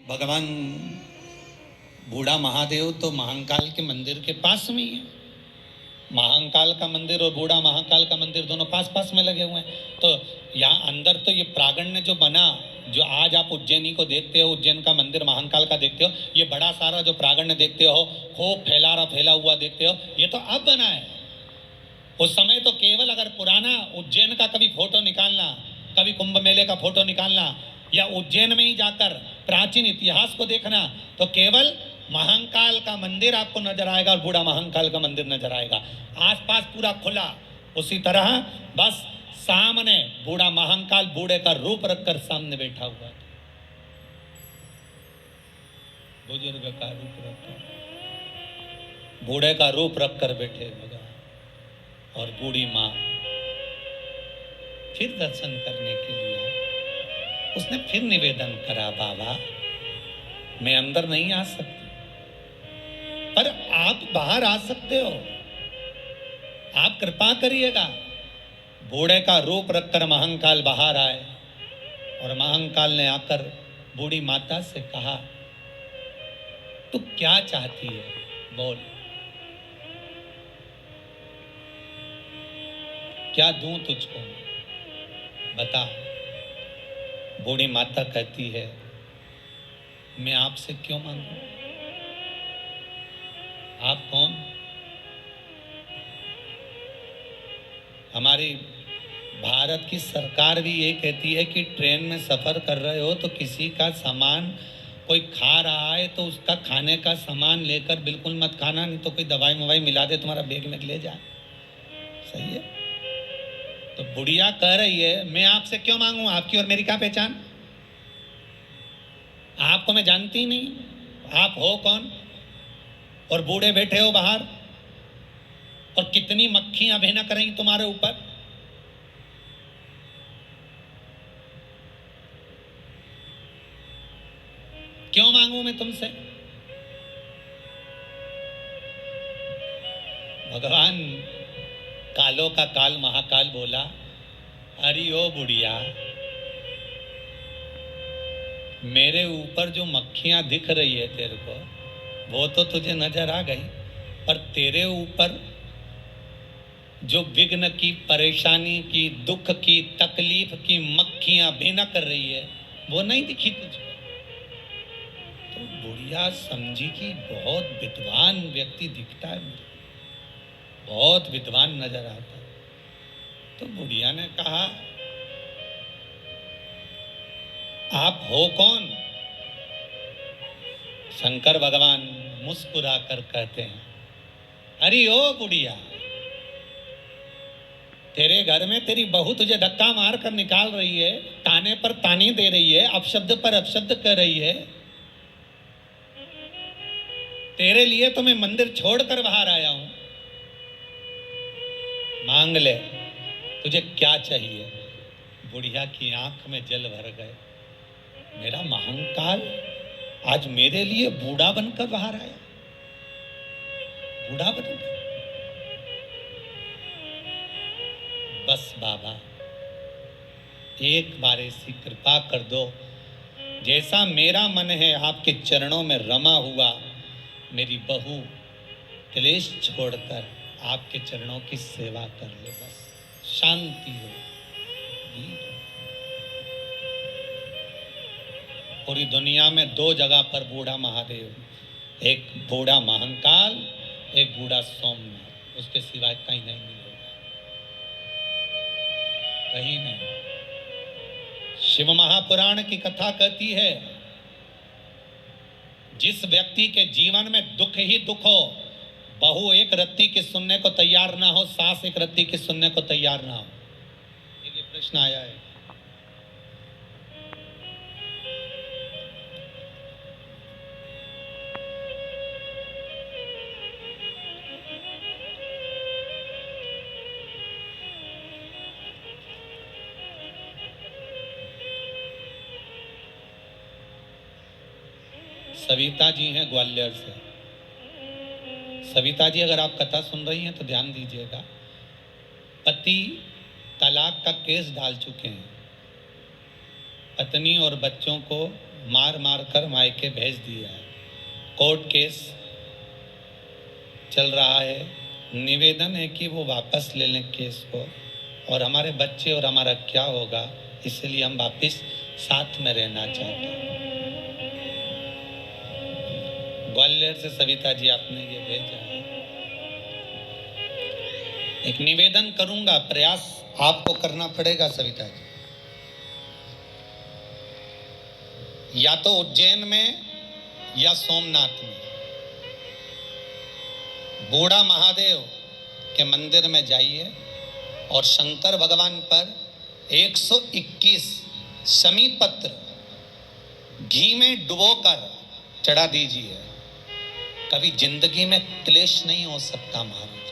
भगवान बूढ़ा महादेव तो महाकाल के मंदिर के पास में ही है। महाकाल का मंदिर और बूढ़ा महाकाल का मंदिर दोनों पास पास में लगे हुए हैं। तो यहाँ अंदर तो ये प्रांगण जो बना, जो आज आप उज्जैनी को देखते हो, उज्जैन का मंदिर महाकाल का देखते हो, ये बड़ा सारा जो प्रांगण देखते हो, खूब फैला हुआ देखते हो, ये तो अब बना है। उस समय तो केवल अगर पुराना उज्जैन का कभी फोटो निकालना, कभी कुंभ मेले का फोटो निकालना, या उज्जैन में ही जाकर प्राचीन इतिहास को देखना, तो केवल महाकाल का मंदिर आपको नजर आएगा और बूढ़ा महाकाल का मंदिर नजर आएगा। आसपास पूरा खुला। उसी तरह बस सामने बूढ़ा महाकाल बूढ़े का रूप रखकर सामने बैठा हुआ था, बुजुर्ग का रूप रखकर, बूढ़े का रूप रखकर बैठे भगवान। और बूढ़ी माँ फिर दर्शन करने के लिए उसने फिर निवेदन करा, बाबा मैं अंदर नहीं आ सकती, पर आप बाहर आ सकते हो, आप कृपा करिएगा। बूढ़े का रूप रखकर महाकाल बाहर आए और महाकाल ने आकर बूढ़ी माता से कहा, तू क्या चाहती है, बोल, क्या दूं तुझको, बता। बूढ़ी माता कहती है, मैं आपसे क्यों मांगू, आप कौन? हमारी भारत की सरकार भी ये कहती है कि ट्रेन में सफर कर रहे हो तो किसी का सामान कोई खा रहा है तो उसका खाने का सामान लेकर बिल्कुल मत खाना, नहीं तो कोई दवाई मवाई मिला दे तुम्हारा बैग में ले जाए। सही है। तो बुढ़िया कह रही है, मैं आपसे क्यों मांगू, आपकी और मेरी क्या पहचान, आपको मैं जानती नहीं, आप हो कौन? और बूढ़े बैठे हो बाहर, और कितनी मक्खियां भनक रही तुम्हारे ऊपर। क्यों मांगू मैं तुमसे? भगवान कालों का काल महाकाल बोला, अरे ओ बुढ़िया, मेरे ऊपर जो मक्खियां दिख रही है तेरे को, वो तो तुझे नजर आ गई, पर तेरे ऊपर जो विघ्न की, परेशानी की, दुख की, तकलीफ की मक्खियां भिनक रही है, वो नहीं दिखी तुझको। तो बुढ़िया समझी कि बहुत विद्वान व्यक्ति दिखता है, बहुत विद्वान नजर आता है। तो बुढ़िया ने कहा, आप हो कौन? शंकर भगवान मुस्कुरा कर कहते हैं, अरे ओ बुढ़िया, तेरे घर में तेरी बहू तुझे धक्का मार कर निकाल रही है, ताने पर ताने दे रही है, अपशब्द पर अपशब्द कर रही है, तेरे लिए तो मैं मंदिर छोड़कर बाहर आया हूं, मांग ले, तुझे क्या चाहिए? बुढ़िया की आंख में जल भर गए, मेरा महाकाल आज मेरे लिए बूढ़ा बनकर बाहर आया, बूढ़ा बनकर। बस बाबा एक बार ऐसी कृपा कर दो, जैसा मेरा मन है आपके चरणों में रमा हुआ, मेरी बहू क्लेश छोड़कर आपके चरणों की सेवा कर ले, बस शांति हो। पूरी दुनिया में दो जगह पर बूढ़ा महादेव, एक बूढ़ा महाकाल, एक बूढ़ा सोमनाथ, उसके सिवाय कहीं नहीं मिलेगा, कहीं नहीं। शिव महापुराण की कथा कहती है, जिस व्यक्ति के जीवन में दुख ही दुख हो, बहू एक रत्ती की सुनने को तैयार ना हो, सास एक रत्ती की सुनने को तैयार ना हो। ये प्रश्न आया है। सविता जी हैं ग्वालियर से। सविता जी, अगर आप कथा सुन रही हैं तो ध्यान दीजिएगा। पति तलाक का केस डाल चुके हैं, पत्नी और बच्चों को मार मार कर मायके भेज दिया है। कोर्ट केस चल रहा है। निवेदन है कि वो वापस ले लें केस को, और हमारे बच्चे और हमारा क्या होगा, इसलिए हम वापस साथ में रहना चाहते हैं। ग्वालियर से सविता जी आपने ये भेजा है। एक निवेदन करूंगा, प्रयास आपको करना पड़ेगा सविता जी, या तो उज्जैन में या सोमनाथ में बूढ़ा महादेव के मंदिर में जाइए और शंकर भगवान पर 121 शमी पत्र घी में डुबोकर चढ़ा दीजिए। कभी जिंदगी में क्लेश नहीं हो सकता महाराज।